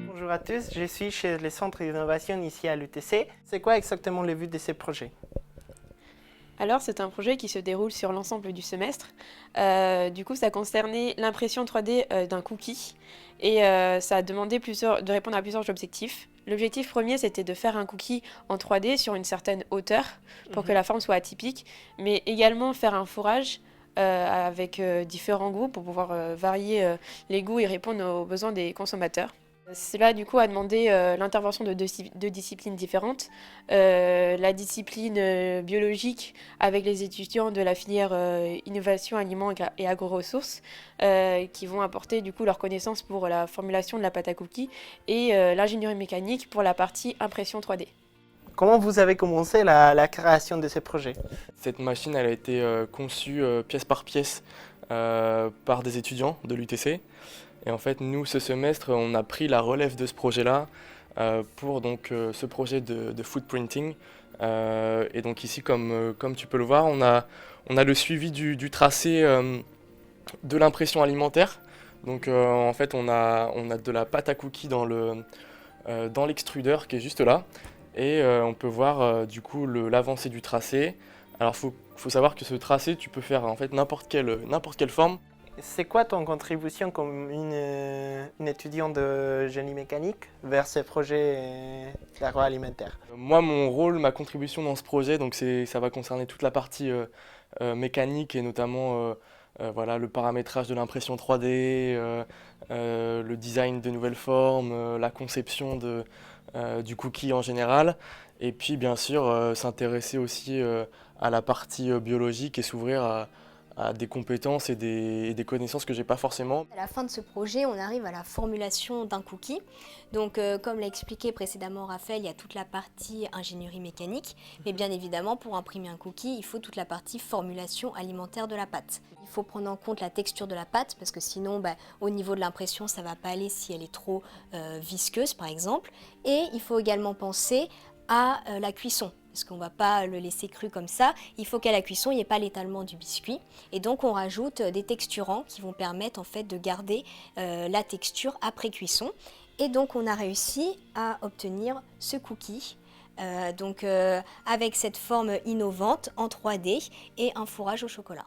Bonjour à tous, je suis chez le Centre d'innovation ici à l'UTC. C'est quoi exactement le but de ce projet? Alors, c'est un projet qui se déroule sur l'ensemble du semestre. Du coup, ça concernait l'impression 3D d'un cookie et ça a demandé de répondre à plusieurs objectifs. L'objectif premier, c'était de faire un cookie en 3D sur une certaine hauteur pour que la forme soit atypique, mais également faire un fourrage avec différents goûts pour pouvoir varier les goûts et répondre aux besoins des consommateurs. Cela, du coup, a demandé l'intervention de deux disciplines différentes. La discipline biologique avec les étudiants de la filière innovation, aliments et agro-ressources qui vont apporter du coup leurs connaissances pour la formulation de la pâte à cookies et l'ingénierie mécanique pour la partie impression 3D. Comment vous avez commencé la création de ce projet? Cette machine elle a été conçue pièce par pièce par des étudiants de l'UTC. Et en fait, nous, ce semestre, on a pris la relève de ce projet-là pour donc, ce projet de footprinting. Et donc ici, comme tu peux le voir, on a le suivi du tracé de l'impression alimentaire. Donc en fait, on a de la pâte à cookies dans l'extrudeur qui est juste là. Et on peut voir du coup l'avancée du tracé. Alors faut savoir que ce tracé, tu peux faire en fait n'importe quelle forme. C'est quoi ton contribution comme une étudiante de génie mécanique vers ce projet d'agroalimentaire? Moi, mon rôle, ma contribution dans ce projet, donc ça va concerner toute la partie mécanique et notamment voilà, le paramétrage de l'impression 3D, le design de nouvelles formes, la conception du cookie en général, et puis bien sûr s'intéresser aussi à la partie biologique et s'ouvrir à des compétences et des connaissances que j'ai pas forcément. À la fin de ce projet, on arrive à la formulation d'un cookie. Donc, comme l'a expliqué précédemment Raphaël, il y a toute la partie ingénierie mécanique. Mais bien évidemment, pour imprimer un cookie, il faut toute la partie formulation alimentaire de la pâte. Il faut prendre en compte la texture de la pâte parce que sinon, au niveau de l'impression, ça ne va pas aller si elle est trop visqueuse, par exemple. Et il faut également penser à la cuisson. Parce qu'on ne va pas le laisser cru comme ça, il faut qu'à la cuisson, il n'y ait pas l'étalement du biscuit. Et donc on rajoute des texturants qui vont permettre en fait de garder la texture après cuisson. Et donc on a réussi à obtenir ce cookie, avec cette forme innovante en 3D et un fourrage au chocolat.